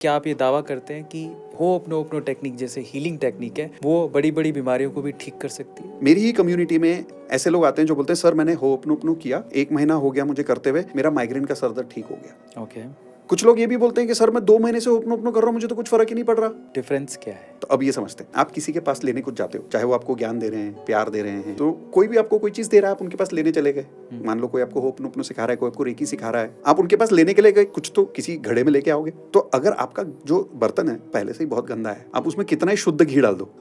क्या आप ये दावा करते हैं कि होपनोपनो टेक्निक जैसे हीलिंग टेक्निक है वो बड़ी बड़ी बीमारियों को भी ठीक कर सकती है? मेरी ही कम्युनिटी में ऐसे लोग आते हैं जो बोलते हैं सर मैंने होपनोपनो किया, 1 महीना हो गया मुझे करते हुए, मेरा माइग्रेन का सर दर्द ठीक हो गया। ओके, कुछ लोग ये भी बोलते हैं कि सर मैं 2 महीने से होपनोपनो कर रहा हूँ, मुझे तो कुछ फर्क ही नहीं पड़ रहा। डिफरेंस क्या है? तो अब ये समझते हैं, आप किसी के पास लेने कुछ जाते हो, चाहे वो आपको ज्ञान दे रहे हैं, प्यार दे रहे हैं, तो कोई भी आपको कोई चीज दे रहा है, आप उनके पास लेने चले गए। मान लो कोई आपको होपनोपनो सिखा रहा है, कोई आपको रेकी सिखा रहा है, आप उनके पास लेने के लिए गए, कुछ तो किसी घड़े में लेके आओगे। तो अगर आपका जो बर्तन है पहले से ही बहुत गंदा है, आप उसमें कितना ही शुद्ध घी डाल दो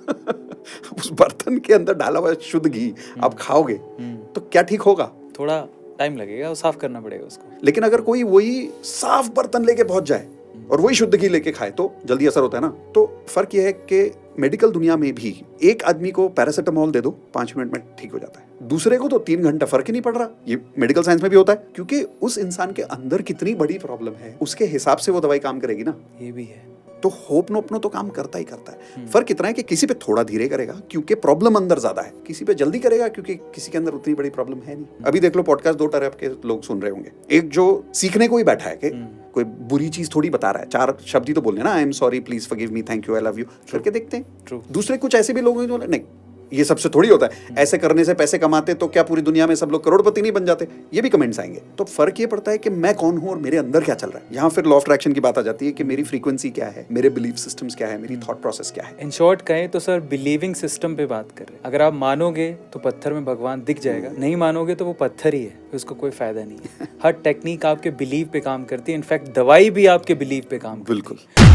उस बर्तन के अंदर डाला हुआ शुद्ध घी आप खाओगे तो क्या ठीक होगा? थोड़ा टाइम लगेगा, साफ करना पड़ेगा उसको। लेकिन अगर कोई वही साफ बर्तन लेके पहुंच जाए और वही शुद्ध घी लेके खाए तो जल्दी असर होता है ना। तो फर्क यह है कि मेडिकल दुनिया में भी एक आदमी को पैरासिटामोल दे दो 5 मिनट में ठीक हो जाता है, दूसरे को तो 3 घंटा, फर्क ही नहीं पड़ रहा। ये मेडिकल साइंस में भी होता है, क्योंकि उस इंसान के अंदर कितनी बड़ी प्रॉब्लम है उसके हिसाब से वो दवाई काम करेगी ना। ये भी है। तो होपनोपनो तो काम करता ही करता है। फर्क इतना है कि किसी पे थोड़ा धीरे करेगा क्योंकि प्रॉब्लम अंदर ज्यादा है, किसी पे जल्दी करेगा क्योंकि किसी के अंदर उतनी बड़ी प्रॉब्लम है नहीं। अभी देख लो पॉडकास्ट 2 तरह के लोग सुन रहे होंगे, एक जो सीखने को ही बैठा है कि कोई बुरी चीज थोड़ी बता रहा है, 4 शब्द ही तो बोलने ना, I am sorry, please forgive me, thank you, I love you करके देखते हैं। दूसरे कुछ ऐसे भी लोग हैं जो नहीं, ये सबसे थोड़ी होता है, ऐसे करने से पैसे कमाते तो क्या पूरी दुनिया में सब लोग करोड़पति नहीं बन जाते, ये भी कमेंट्स आएंगे। तो फर्क ये पड़ता है कि मैं कौन हूं और मेरे अंदर क्या चल रहा है। यहाँ फिर लॉ ऑफ अट्रैक्शन की बात आ जाती है कि मेरी फ्रीक्वेंसी क्या है, मेरे बिलीफ सिस्टम्स क्या है, मेरी थॉट प्रोसेस क्या है। इन शॉर्ट कहें तो सर बिलीविंग सिस्टम पे बात कर रहे हैं। अगर आप मानोगे तो पत्थर में भगवान दिख जाएगा, नहीं मानोगे तो वो पत्थर ही है, उसको कोई फायदा नहीं है। हर टेक्निक आपके बिलीव पे काम करती है, इनफैक्ट दवाई भी आपके बिलीव पे काम करती है। बिल्कुल।